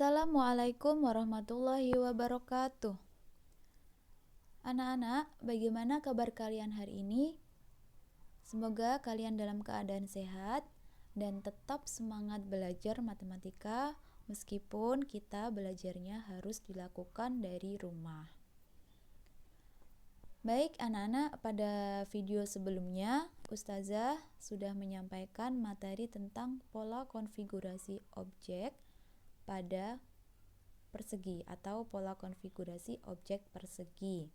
Assalamualaikum warahmatullahi wabarakatuh. Anak-anak, bagaimana kabar kalian hari ini? Semoga kalian dalam keadaan sehat dan tetap semangat belajar matematika meskipun kita belajarnya harus dilakukan dari rumah. Baik anak-anak, pada video sebelumnya Ustazah sudah menyampaikan materi tentang pola konfigurasi objek pada persegi atau pola konfigurasi objek persegi.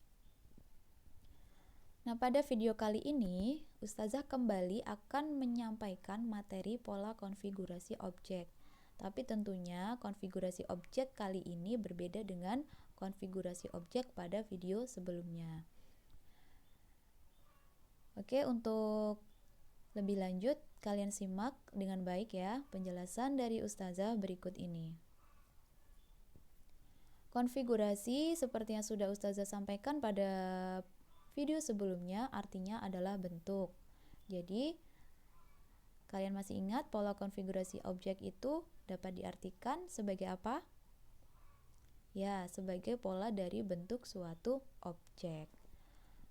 Nah, pada video kali ini Ustazah kembali akan menyampaikan materi pola konfigurasi objek. Tapi tentunya konfigurasi objek kali ini berbeda dengan konfigurasi objek pada video sebelumnya. Oke, untuk lebih lanjut kalian simak dengan baik ya penjelasan dari Ustazah berikut ini. Konfigurasi seperti yang sudah Ustazah sampaikan pada video sebelumnya artinya adalah bentuk. Jadi kalian masih ingat pola konfigurasi objek itu dapat diartikan sebagai apa? Ya, sebagai pola dari bentuk suatu objek.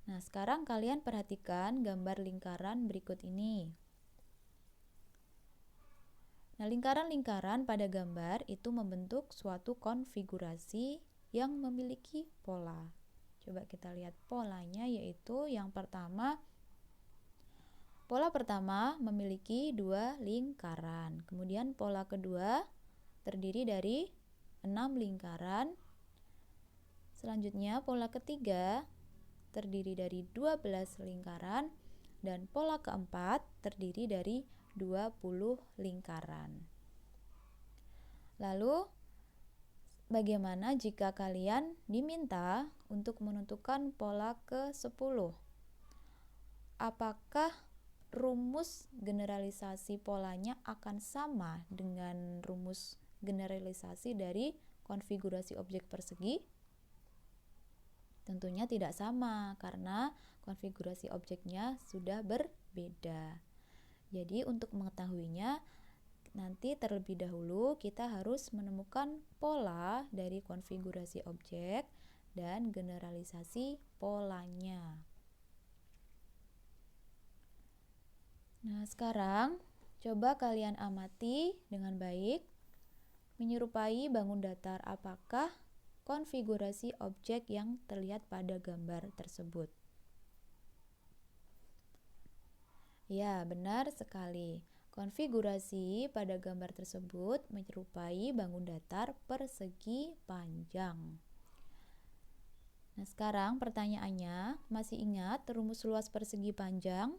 Nah, sekarang kalian perhatikan gambar lingkaran berikut ini. Nah, lingkaran-lingkaran pada gambar itu membentuk suatu konfigurasi yang memiliki pola. Coba kita lihat polanya, yaitu yang pertama, pola pertama memiliki dua lingkaran. Kemudian pola kedua terdiri dari 6 lingkaran. Selanjutnya pola ketiga terdiri dari 12 lingkaran. Dan pola keempat terdiri dari 20 lingkaran. Lalu bagaimana jika kalian diminta untuk menentukan pola ke-10? Apakah rumus generalisasi polanya akan sama dengan rumus generalisasi dari konfigurasi objek persegi? Tentunya tidak sama karena konfigurasi objeknya sudah berbeda. Jadi untuk mengetahuinya, nanti terlebih dahulu kita harus menemukan pola dari konfigurasi objek dan generalisasi polanya. Nah, sekarang coba kalian amati dengan baik, menyerupai bangun datar apakah konfigurasi objek yang terlihat pada gambar tersebut. Ya, benar sekali. Konfigurasi pada gambar tersebut menyerupai bangun datar persegi panjang. Nah, sekarang pertanyaannya, masih ingat rumus luas persegi panjang?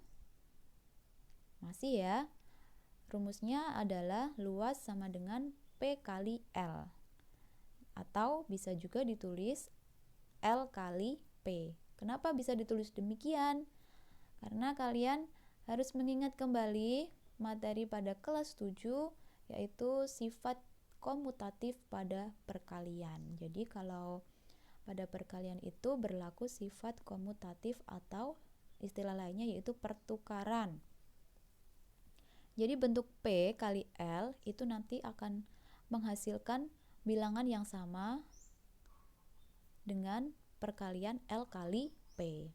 Masih ya. Rumusnya adalah luas sama dengan P kali L. Atau bisa juga ditulis L kali P. Kenapa bisa ditulis demikian? Karena kalian harus mengingat kembali materi pada kelas 7, yaitu sifat komutatif pada perkalian. Jadi kalau pada perkalian itu berlaku sifat komutatif atau istilah lainnya yaitu pertukaran. Jadi bentuk P kali L itu nanti akan menghasilkan bilangan yang sama dengan perkalian L kali P.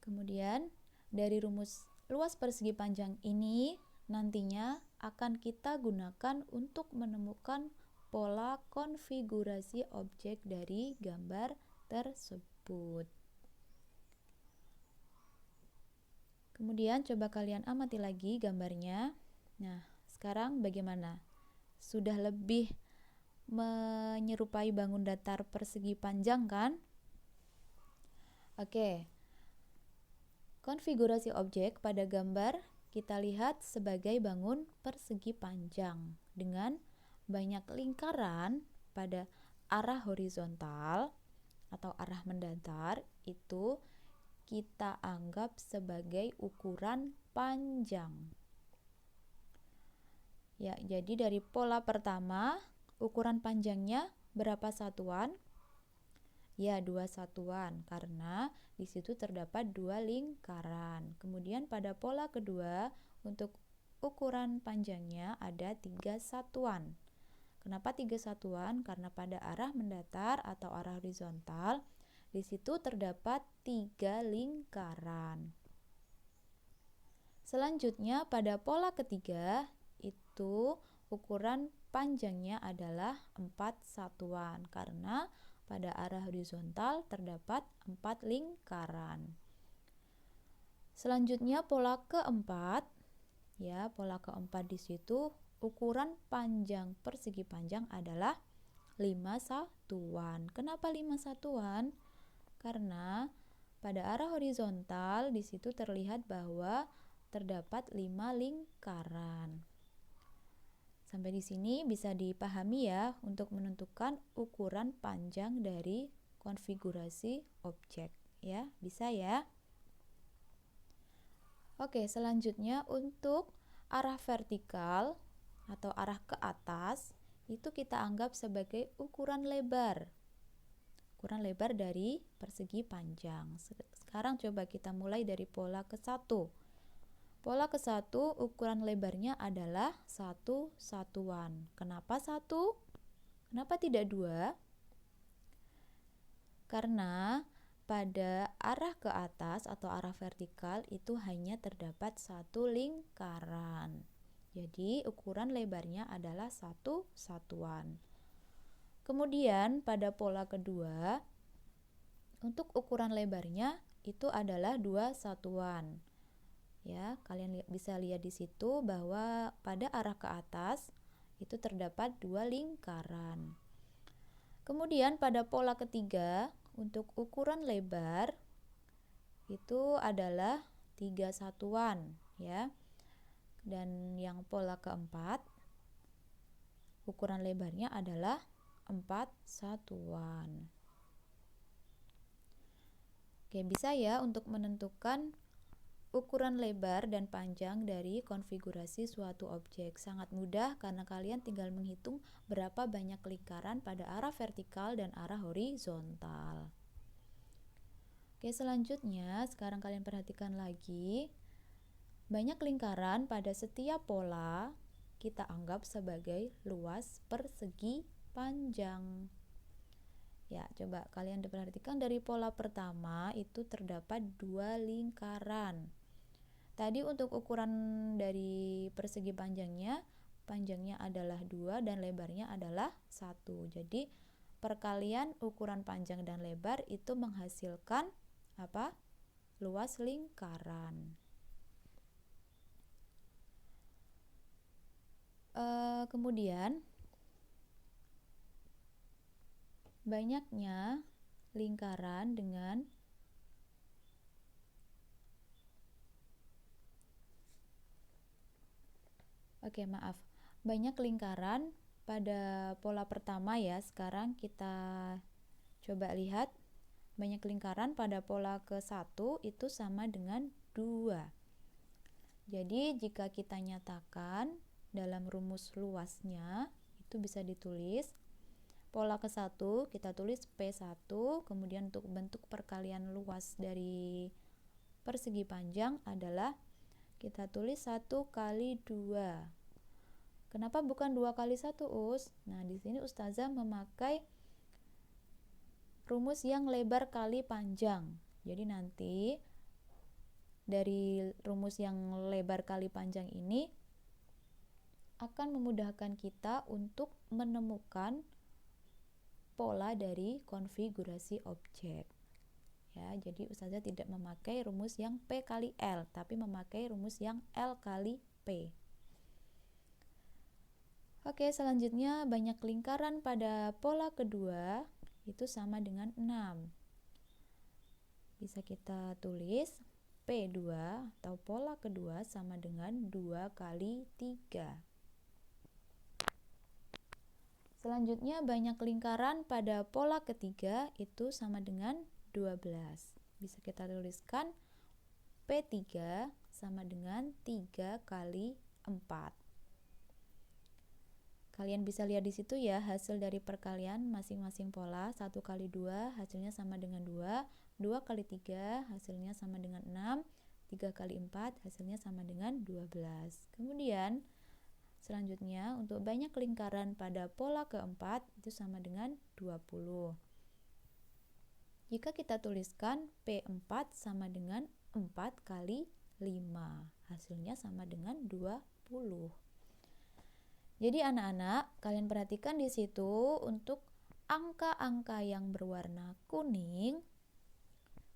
Kemudian dari rumus luas persegi panjang ini nantinya akan kita gunakan untuk menemukan pola konfigurasi objek dari gambar tersebut. Kemudian coba kalian amati lagi gambarnya. Nah, sekarang bagaimana? Sudah lebih menyerupai bangun datar persegi panjang kan? Oke. Konfigurasi objek pada gambar kita lihat sebagai bangun persegi panjang dengan banyak lingkaran pada arah horizontal atau arah mendatar itu kita anggap sebagai ukuran panjang. Ya, jadi dari pola pertama ukuran panjangnya berapa satuan? Ya, 2 satuan karena di situ terdapat 2 lingkaran. Kemudian pada pola kedua untuk ukuran panjangnya ada 3 satuan. Kenapa 3 satuan? Karena pada arah mendatar atau arah horizontal, di situ terdapat 3 lingkaran. Selanjutnya pada pola ketiga, itu ukuran panjangnya adalah 4 satuan karena pada arah horizontal terdapat 4 lingkaran. Selanjutnya pola keempat, ya, pola keempat di situ ukuran panjang persegi panjang adalah 5 satuan. Kenapa 5 satuan? Karena pada arah horizontal di situ terlihat bahwa terdapat 5 lingkaran. Sampai di sini bisa dipahami ya untuk menentukan ukuran panjang dari konfigurasi objek, ya. Bisa ya. Oke, selanjutnya untuk arah vertikal atau arah ke atas itu kita anggap sebagai ukuran lebar. Ukuran lebar dari persegi panjang. Sekarang coba kita mulai dari pola ke-1. Pola ke-1 ukuran lebarnya adalah 1 satuan. Kenapa 1? Kenapa tidak 2? Karena pada arah ke atas atau arah vertikal itu hanya terdapat 1 lingkaran. Jadi ukuran lebarnya adalah 1 satuan. Kemudian pada pola kedua, untuk ukuran lebarnya itu adalah 2 satuan. Ya, kalian bisa lihat di situ bahwa pada arah ke atas itu terdapat 2 lingkaran. Kemudian pada pola ketiga untuk ukuran lebar itu adalah 3 satuan, ya. Dan yang pola keempat ukuran lebarnya adalah 4 satuan. Oke, bisa ya untuk menentukan ukuran lebar dan panjang dari konfigurasi suatu objek. Sangat mudah karena kalian tinggal menghitung berapa banyak lingkaran pada arah vertikal dan arah horizontal. Oke, selanjutnya sekarang kalian perhatikan lagi. Banyak lingkaran pada setiap pola kita anggap sebagai luas persegi panjang. Ya, coba kalian perhatikan dari pola pertama itu terdapat 2 lingkaran. Tadi untuk ukuran dari persegi panjangnya adalah 2 dan lebarnya adalah 1. Jadi perkalian ukuran panjang dan lebar itu menghasilkan apa? Luas lingkaran. Kemudian banyaknya lingkaran dengan banyak lingkaran pada pola pertama ya. Sekarang kita coba lihat banyak lingkaran pada pola ke-1 itu sama dengan 2. Jadi jika kita nyatakan dalam rumus luasnya itu bisa ditulis pola ke-1 kita tulis P1, kemudian untuk bentuk perkalian luas dari persegi panjang adalah kita tulis 1 kali 2. Kenapa bukan 2 kali 1, Us? Nah, di sini Ustazah memakai rumus yang lebar kali panjang. Jadi nanti dari rumus yang lebar kali panjang ini akan memudahkan kita untuk menemukan pola dari konfigurasi objek. Ya, jadi Ustazah tidak memakai rumus yang P kali L, tapi memakai rumus yang L kali P. Oke, selanjutnya banyak lingkaran pada pola kedua itu sama dengan 6. Bisa kita tulis P2 atau pola kedua sama dengan 2 kali 3. Selanjutnya banyak lingkaran pada pola ketiga itu sama dengan 12. Bisa kita tuliskan P3 sama dengan 3 kali 4. Kalian bisa lihat di situ ya hasil dari perkalian masing-masing pola. 1 kali 2 hasilnya sama dengan 2, 2 kali 3 hasilnya sama dengan 6, 3 kali 4 hasilnya sama dengan 12. Kemudian Selanjutnya, untuk banyak lingkaran pada pola keempat itu sama dengan 20. Jika kita tuliskan P4 sama dengan 4 kali 5, hasilnya sama dengan 20. Jadi anak-anak, kalian perhatikan di situ untuk angka-angka yang berwarna kuning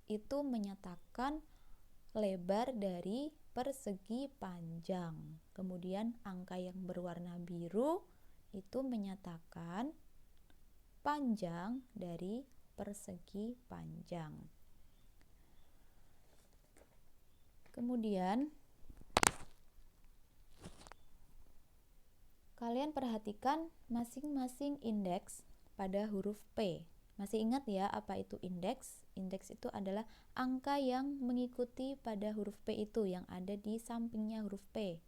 itu menyatakan lebar dari persegi panjang. Kemudian angka yang berwarna biru itu menyatakan panjang dari persegi panjang. Kemudian kalian perhatikan masing-masing indeks pada huruf P. Masih ingat ya apa itu indeks? Indeks itu adalah angka yang mengikuti pada huruf P itu, yang ada di sampingnya huruf P,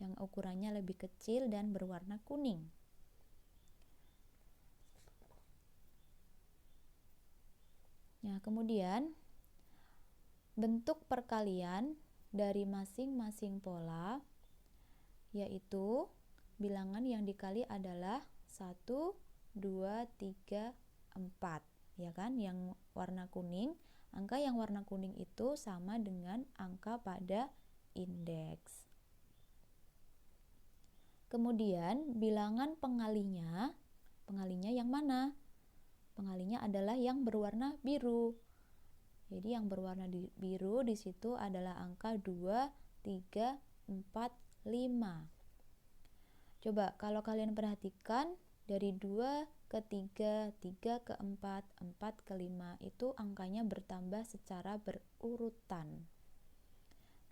yang ukurannya lebih kecil dan berwarna kuning. Nah, kemudian bentuk perkalian dari masing-masing pola yaitu bilangan yang dikali adalah 1, 2, 3, 4, ya kan? Yang warna kuning, angka yang warna kuning itu sama dengan angka pada indeks. Kemudian bilangan pengalinya yang mana? Pengalinya adalah yang berwarna biru. Jadi yang berwarna biru di situ adalah angka 2, 3, 4, 5. Coba kalau kalian perhatikan dari 2 ke 3, 3 ke 4, 4 ke 5 itu angkanya bertambah secara berurutan.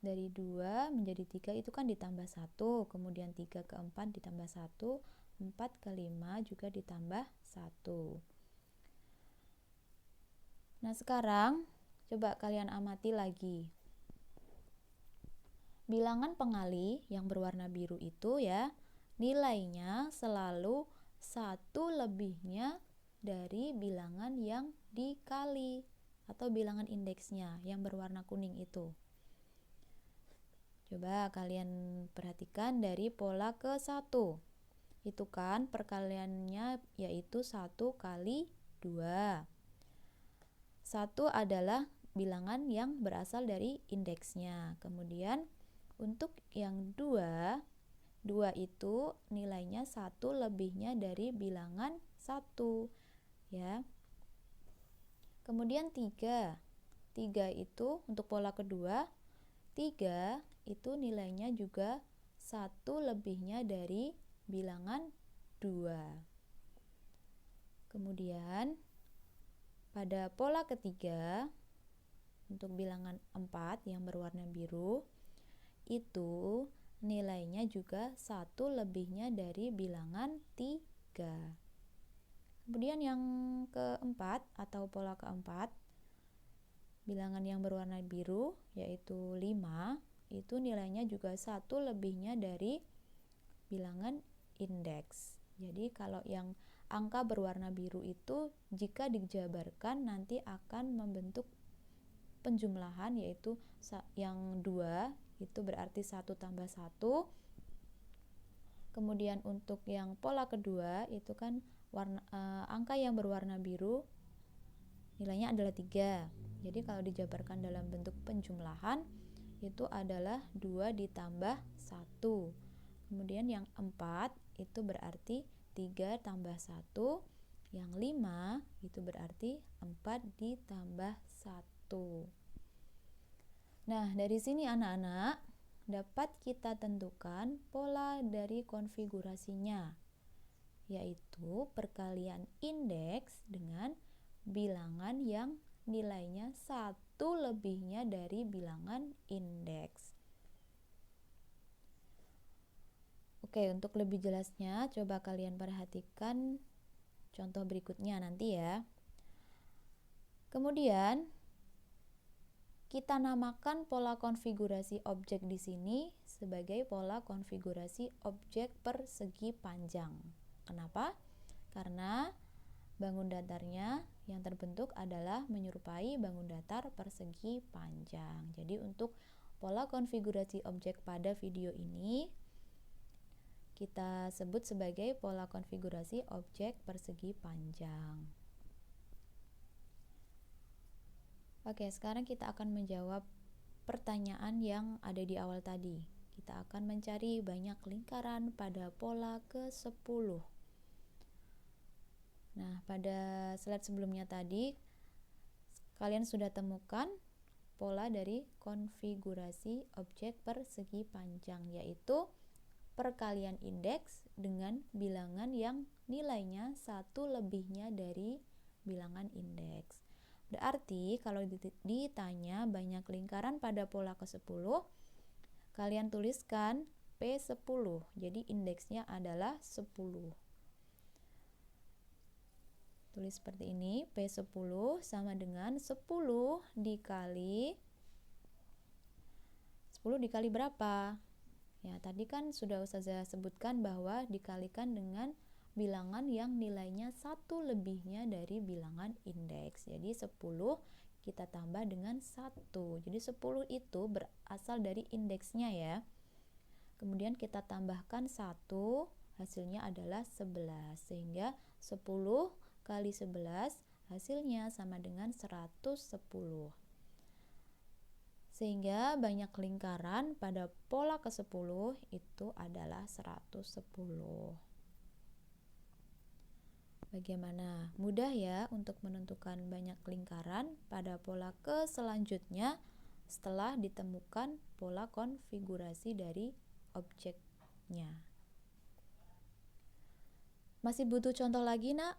Dari 2 menjadi 3 itu kan ditambah 1, kemudian 3 ke 4 ditambah 1, 4 ke 5 juga ditambah 1. Nah, sekarang coba kalian amati lagi. Bilangan pengali yang berwarna biru itu ya, nilainya selalu 1 lebihnya dari bilangan yang dikali atau bilangan indeksnya yang berwarna kuning itu. Coba kalian perhatikan dari pola ke 1. Itu kan perkaliannya yaitu 1 kali 2. 1 adalah bilangan yang berasal dari indeksnya. Kemudian untuk yang 2 itu nilainya 1 lebihnya dari bilangan 1, ya. Kemudian 3 itu untuk pola kedua, 3 itu nilainya juga 1 lebihnya dari bilangan 2. Kemudian pada pola ketiga, untuk bilangan 4 yang berwarna biru, itu nilainya juga 1 lebihnya dari bilangan 3. Kemudian yang keempat atau pola keempat, bilangan yang berwarna biru yaitu 5, itu nilainya juga 1 lebihnya dari bilangan indeks. Jadi kalau yang angka berwarna biru itu jika dijabarkan nanti akan membentuk penjumlahan, yaitu yang 2 itu berarti 1 tambah 1. Kemudian untuk yang pola kedua itu kan angka yang berwarna biru nilainya adalah 3. Jadi kalau dijabarkan dalam bentuk penjumlahan itu adalah 2 ditambah 1. Kemudian yang 4 itu berarti 3 tambah 1. Yang 5 itu berarti 4 ditambah 1. Nah, dari sini anak-anak dapat kita tentukan pola dari konfigurasinya, yaitu perkalian indeks dengan bilangan yang nilainya 1 lebihnya dari bilangan indeks. Oke, untuk lebih jelasnya coba kalian perhatikan contoh berikutnya nanti ya. Kemudian kita namakan pola konfigurasi objek di sini sebagai pola konfigurasi objek persegi panjang. Kenapa? Karena bangun datarnya yang terbentuk adalah menyerupai bangun datar persegi panjang. Jadi untuk pola konfigurasi objek pada video ini kita sebut sebagai pola konfigurasi objek persegi panjang. Oke, sekarang kita akan menjawab pertanyaan yang ada di awal tadi. Kita akan mencari banyak lingkaran pada pola ke-10. Nah, pada slide sebelumnya tadi, kalian sudah temukan pola dari konfigurasi objek persegi panjang, yaitu perkalian indeks dengan bilangan yang nilainya 1 lebihnya dari bilangan indeks. Berarti kalau ditanya banyak lingkaran pada pola ke-10, kalian tuliskan P10, jadi indeksnya adalah 10. Tulis seperti ini, P10 sama dengan 10 dikali berapa? Ya, tadi kan sudah Ustazah sebutkan bahwa dikalikan dengan bilangan yang nilainya 1 lebihnya dari bilangan indeks. Jadi 10 kita tambah dengan 1. Jadi 10 itu berasal dari indeksnya ya. Kemudian kita tambahkan 1, hasilnya adalah 11. Sehingga 10 kali 11 hasilnya sama dengan 110. Sehingga banyak lingkaran pada pola ke-10 itu adalah 110. Bagaimana? Mudah ya untuk menentukan banyak lingkaran pada pola ke selanjutnya setelah ditemukan pola konfigurasi dari objeknya. Masih butuh contoh lagi, Nak?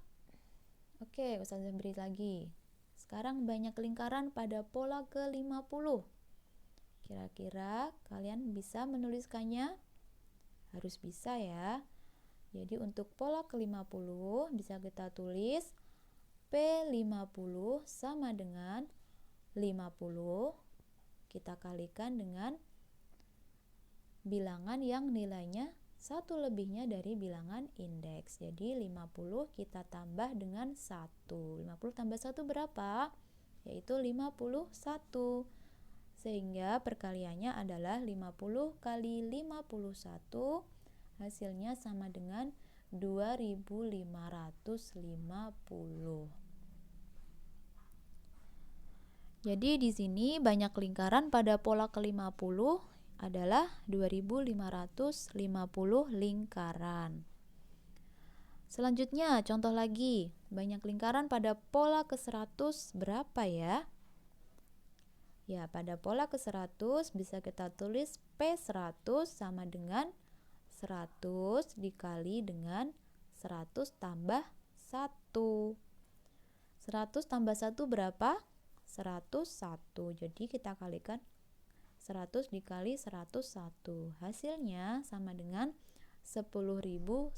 Oke, Ustazah beri lagi. Sekarang banyak lingkaran pada pola ke-50. Kira-kira kalian bisa menuliskannya? Harus bisa ya. Jadi untuk pola ke-50 bisa kita tulis P50 sama dengan 50 kita kalikan dengan bilangan yang nilainya 1 lebihnya dari bilangan indeks. Jadi 50 kita tambah dengan 1. 50 tambah 1 berapa? Yaitu 51. Sehingga perkaliannya adalah 50 kali 51, hasilnya sama dengan 2550. Jadi di sini banyak lingkaran pada pola ke-50 adalah 2550 lingkaran. Selanjutnya, contoh lagi. Banyak lingkaran pada pola ke-100 berapa ya? Ya, pada pola ke-100 bisa kita tulis P100 sama dengan 100 dikali dengan 100 tambah 1. 100 tambah 1 berapa? 101. Jadi kita kalikan 100 dikali 101. Hasilnya sama dengan 10.100.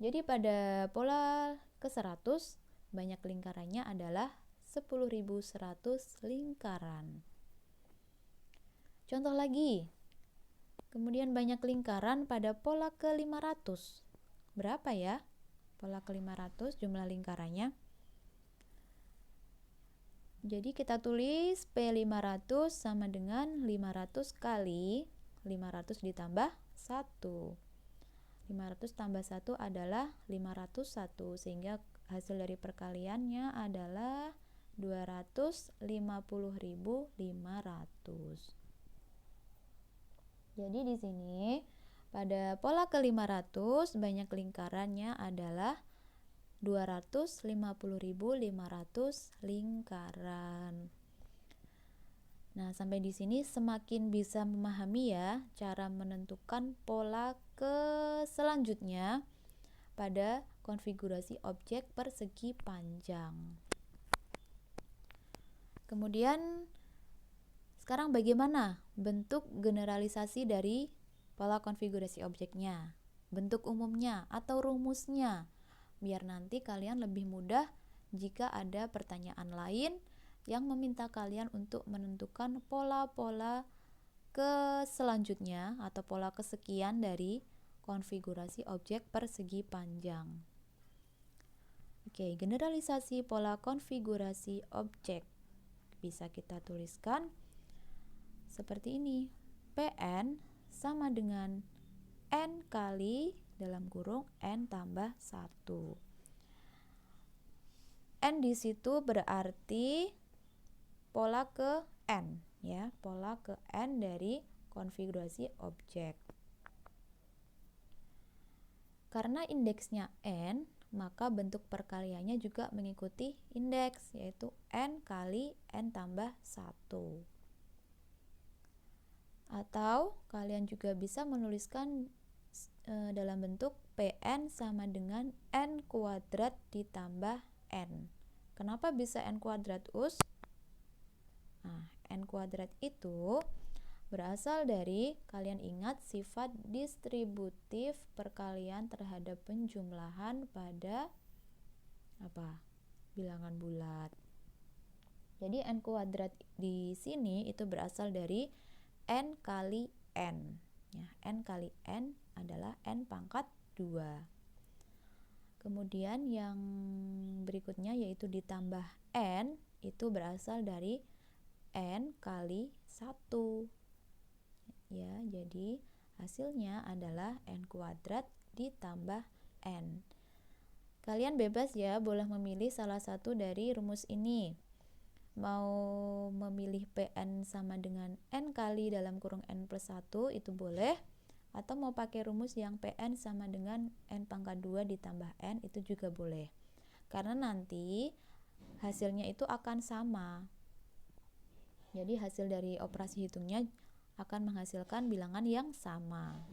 Jadi pada pola ke-100 banyak lingkarannya adalah 10.100 lingkaran. Contoh lagi. Kemudian banyak lingkaran pada pola ke-500. Berapa ya? Pola ke-500 jumlah lingkarannya. Jadi kita tulis P500 sama dengan 500 kali 500 ditambah 1. 500 tambah 1 adalah 501, sehingga hasil dari perkaliannya adalah 250.500. Jadi di sini pada pola ke-500 banyak lingkarannya adalah 250.500 lingkaran. Nah, sampai di sini semakin bisa memahami ya cara menentukan pola ke selanjutnya pada konfigurasi objek persegi panjang. Kemudian sekarang bagaimana bentuk generalisasi dari pola konfigurasi objeknya? Bentuk umumnya atau rumusnya, biar nanti kalian lebih mudah jika ada pertanyaan lain yang meminta kalian untuk menentukan pola-pola ke selanjutnya atau pola kesekian dari konfigurasi objek persegi panjang. Oke, generalisasi pola konfigurasi objek bisa kita tuliskan seperti ini. Pn sama dengan N kali dalam kurung N tambah 1. N di situ berarti pola ke N, ya, pola ke N dari konfigurasi objek. Karena indeksnya N, maka bentuk perkaliannya juga mengikuti indeks, yaitu N kali N tambah 1. Atau kalian juga bisa menuliskan dalam bentuk Pn sama dengan N kuadrat ditambah N. Kenapa bisa N kuadrat, Us? Nah, N kuadrat itu berasal dari, kalian ingat, sifat distributif perkalian terhadap penjumlahan pada apa? Bilangan bulat. Jadi N kuadrat di sini itu berasal dari N kali N. Ya, N kali N adalah N pangkat 2. Kemudian yang berikutnya yaitu ditambah N, itu berasal dari N kali 1. Ya, jadi hasilnya adalah N kuadrat ditambah N. Kalian bebas ya, boleh memilih salah satu dari rumus ini. Mau memilih Pn sama dengan N kali dalam kurung N plus 1 itu boleh, atau mau pakai rumus yang Pn sama dengan N pangkat 2 ditambah N itu juga boleh. Karena nanti hasilnya itu akan sama. Jadi hasil dari operasi hitungnya akan menghasilkan bilangan yang sama.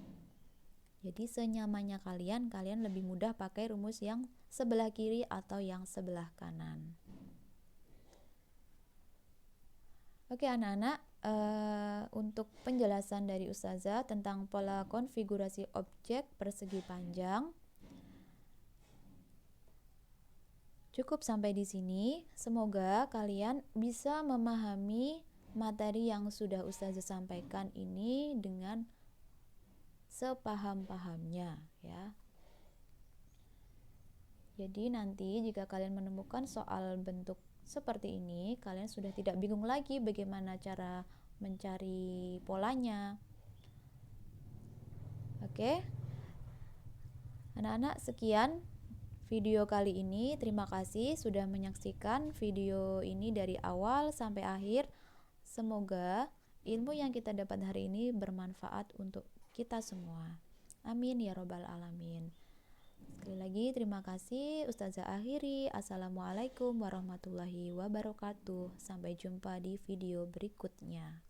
Jadi senyamannya kalian lebih mudah pakai rumus yang sebelah kiri atau yang sebelah kanan. Oke anak-anak, untuk penjelasan dari Ustazah tentang pola konfigurasi objek persegi panjang cukup sampai di sini. Semoga kalian bisa memahami materi yang sudah Ustazah sampaikan ini dengan sepaham-pahamnya, ya. Jadi nanti jika kalian menemukan soal bentuk seperti ini, kalian sudah tidak bingung lagi bagaimana cara mencari polanya. Oke. Anak-anak, sekian video kali ini. Terima kasih sudah menyaksikan video ini dari awal sampai akhir. Semoga ilmu yang kita dapat hari ini bermanfaat untuk kita semua. Amin ya robbal alamin. Sekali lagi terima kasih. Ustazah akhiri. Assalamualaikum warahmatullahi wabarakatuh. Sampai jumpa di video berikutnya.